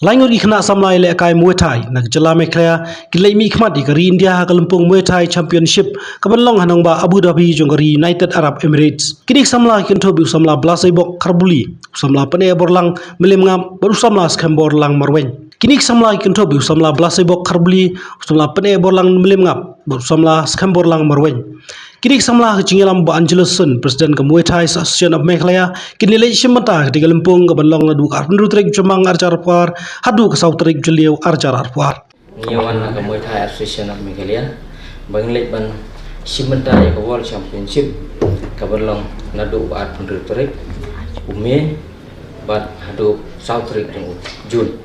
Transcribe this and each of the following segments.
Laingur ikhna samlai le kai Muay Thai nak jela meklaya kilai mi khmat di kari India kalampung Muay Thai Championship kabanlong hanong ba Abu Dhabi jongkari United Arab Emirates kinik samla kinto bi samla blasai bok karbuli samla pane borlang melim ngam baru samla skam borlang marwen kinik samla kinto bi samla blasai bok karbuli samla pane borlang melim ngam baru samla skam borlang marwen kinik samla kecinggalam ba Angelusun Presiden ke Muay Thai Association of Meghalaya kinilai shimata di kalampung kabanlong ngadu karpendu trek jomang arjar par hadu ke South Trek Juliau arjar arpuar. Nyawan ke Muay Thai Association of Meghalaya banglet ban shimata ya ke World Championship kabanlong ngadu karpendu trek ume bat hadu South Trek Jun.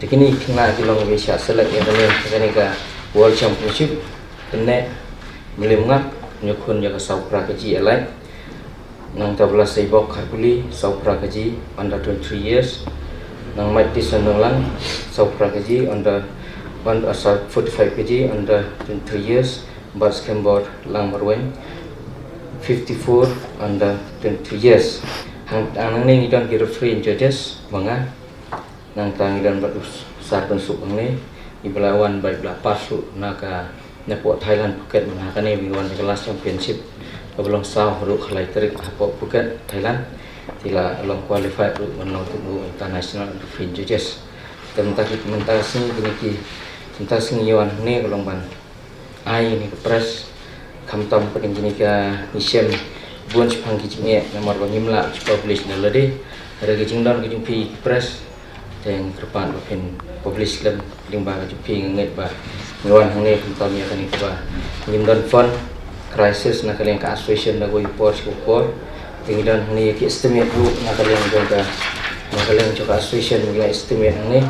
Dikini kena kilong bisa selek yang kene ke World Championship kene melimngap nyukun ya ke South Prakaji elai nang tablas seibok karbuli South Prakaji under 23 years nang Mike Tyson lang South Prakaji under 45 kg under 23 years but skambor lang marwen 54 under 23 years hang nang ni dan kira free judges manga nang tang dan batus sarpen suk ni iblawan baik belah pasu naga nepok Thailand Phuket menakani wiwan kelas championship belum sah ruk khalai terik nepok Phuket Thailand tila long qualify ruk menang tubuh international free judges tentang sini gini ki tentang sini wiwan ni kalau ban ai ni press kamtam peding gini ka nisem buan sepang kijinge nomor bangimla publish nalade ada kijingdan kijing press yang kerpan pen publish lem limba kijing nget ba Nyawan hangi kental ni akan ikut ngimdan fund crisis nak kalian ke association nak goi por support tinggidan hangi ke estimate bu nak kalian juga association nilai estimate hangi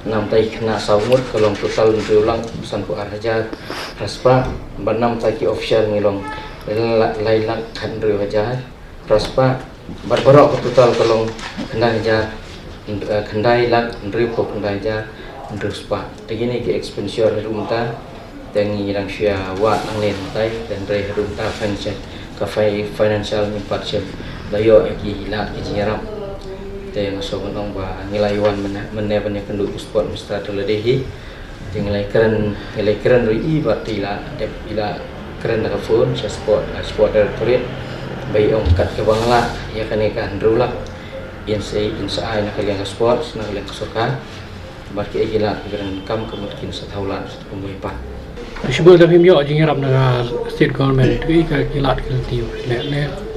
enam tai kena saumur kalau total berulang sampai arhajar raspa enam tai ki official ngilong lailan kan hajar raspa berberok total kalau kena hajar kendai lak ribu kendai hajar terus pak, begini ke expenditure rumah tengi yang syia wak angin tai dan dari rumah financial impact layo lagi hilang kejiram teng sobat orang bah nilai wan mana banyak penduduk sport mesti terledehi nilai keren rui bertila bila keren nak phone sport terturit bayi orang kat ke bangla ya kan ikan rulak insai nak kalian ke sport nak kalian ke sokan barki egilat pikiran kam kemudian setaulan pembuipan. Sebab dah pihak jengerap dengan state government itu ikan kilat keltiu.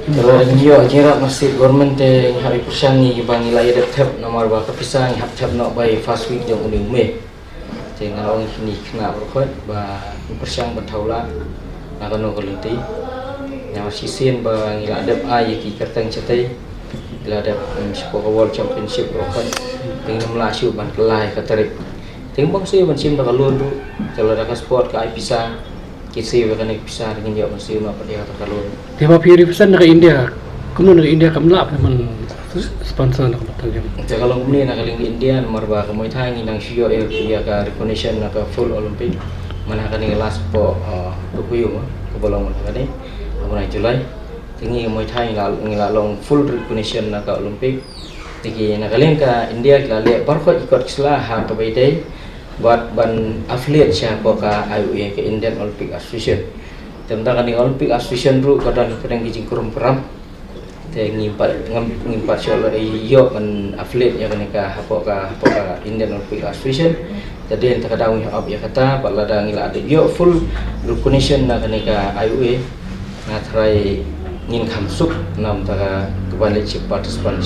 Kalau dia jengerap state government yang hari persangi bang nilai adaptif nomor berapa pisang adaptif nak bay fast week yang unik me. Jangan orang ini kena berkot bah persang bertaulan nak kena keliti. Yang sisin bang nilai adap ay kita teng cetai. Bila ada sebuah World Championship berkot. Tinggal melasyu ban kelai katarik. Tinggal bangsa ban sim dah kalun tu. Kalau ada sport ke pisang, kisi bahkan pisang dengan dia bangsa apa dia kata kalun. Tiba pilih pesan dari India. Kemudian dari India kamlap teman sponsor nak betul jam. Kalau kemudian nak kali India nomor bah Muay Thai ni nang sio dia ke recognition nak full Olympic. Mana kan ni last po Tokyo ke bolong mana ni. Mulai Julai. Tinggi Muay Thai ngilalong full recognition nak Olympic. Tiki nak kalian ke India kita lihat berkot ikut keselah hak kebaidai buat ban atlet siapa ke IOA ke Indian Olympic Association. Tentang kan Olympic Association ru kadang kijing kurum peram. Ngimpat soal iyo ban atlet yang ke apa ke Indian Olympic Association. Jadi yang terkadang ya kata pak ladang ila ada yo full recognition nak ke IOA ngatrai ngin kamsuk nam taka kebalik partisipan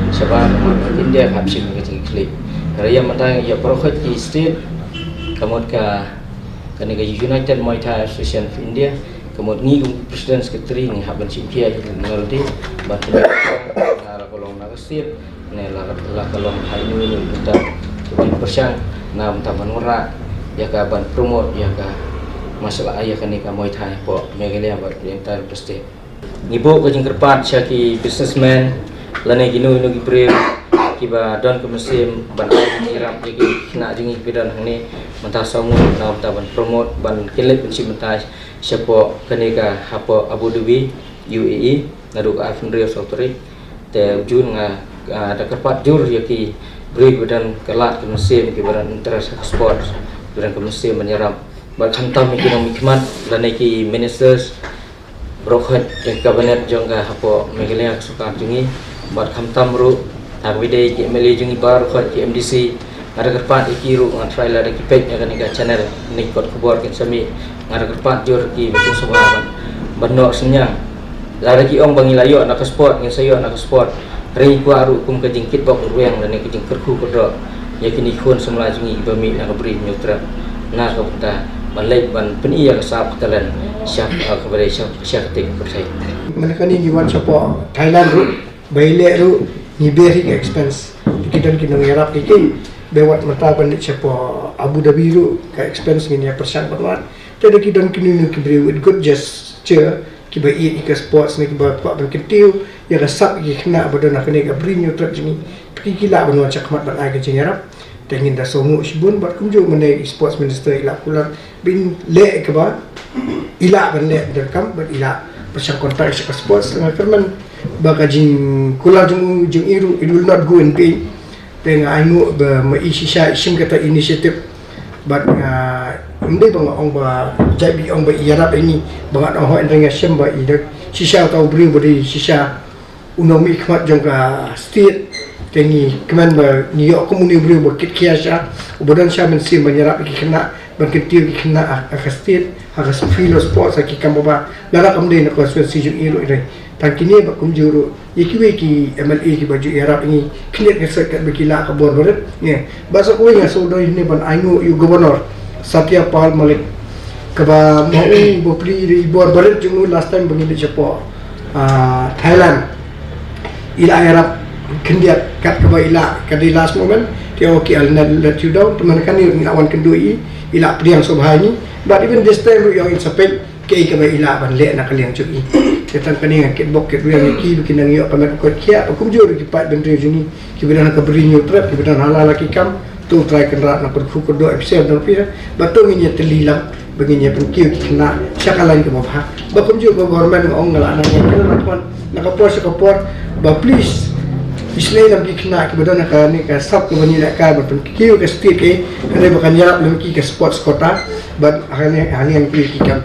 sebab India habis mengetik klik. Raya matang ia berkhut di state kemudian ke United Muay Thai Association of India kemudian presiden sekretari ni haban simpia ngaldi batu ala kolong nak state ne la kolong hainu kita kemudian persang nam taman ora ya ka ban promote ya ka masalah ayah kan ka Muay Thai po Meghalaya buat entire state. Ibu kajing kerpat syaki businessman lane ginu gibril kiba don ke musim ban kirap jadi kena jingi bidan hang ni mentah samu na ban promote ban kelet benci mentah siapa kenika hapo Abu Dhabi UAE nadu ka Afnrio Sautri te ujun nga ada kerpat jur yaki beri badan kelat ke mesin ke badan interest sport badan ke mesin menyerap buat hantam ikinong mikmat dan iki ministers brokat ke kabinet jongga hapo Meghalaya suka jungi buat hantam ru tak bide ki meli jungi bar khot ki MDC ngada kerpat iki ru ngan trailer ki page nya kan channel ni kot kubor ke sami ngada kerpat jor ki betul semua benok senyang lagi ong bangi layo nak sport ngan sayo nak sport ring ku aru kum ke jingkit bok ruang dan ke jingker ku kodok ya kini khon semula jungi bami nak beri nyutra na ko ta balai ban peni ya sap talan syaf kepada syaf tik persai mereka ni giwan siapa Thailand ru baile ru ni beri expense kita kinong yarap iki bewat mata pandit siapa Abu Dhabi ru ka expense ni persan banget jadi kita kini ni beri with good gesture kiba ke sports ni kiba pak ban ketiu ya rasap ki kena bodo nak ni ka beri nyutrak jini pikila banwa cakmat ban ai ke yarap tengin da somu sibun bat kumju menai sports minister ila kular bin le ke ba ila ban le derkam bat ila persan kontak ke sports dengan firman bakajing kular jung iru it will not go in vain dengan ainu ba mai shisha isim kata initiative but hindi bang ong ba jabi ong ba yarap ini bangat ong ho endeng syam ba idak shisha tau beri bodi shisha unong mikmat jong ka state tengi keman ba New York komuni beri ba kit kiasha ubodan sya men sim banyarap ki kena ban ketir ki kena ka state ha filo sports ki kam ba lara kam de na ko si jung iru ire tan kini ba kum juru ikiwe ki MLA ki baju yarap ini kini keset kat bekila ka bor barat ye basa ko nga so do ni ban ainu yu governor Satya Pal Malik kaba mau bopli di bor barat jung last time bagi di Japan Thailand ila yarap kendiat kat kaba ila kadi last moment dia okay I'll not let you down teman kan ni lawan kendui ila priang sobhani but even this time you in sapek ke kaba ila ban le nak kalian cuki ketan kani ngakit bok ket yang ki bikin nang yo pamat ko kia aku jur ki pat ben juni ki bidan ka beri nyutrap ki bidan halal ki kam tu try kenra nak perku ko do episode dan pira batung nya telilang begini pen ki kena syakalan ke bawah bakum jur government ong ngala nang kena nakon nakapor sa kapor ba please Islam lagi kena ke badan nak ni ke sub ke bani nak ka pen ki ke state ke ada bakan yarap lagi ke sports kota but hanya yang ki kam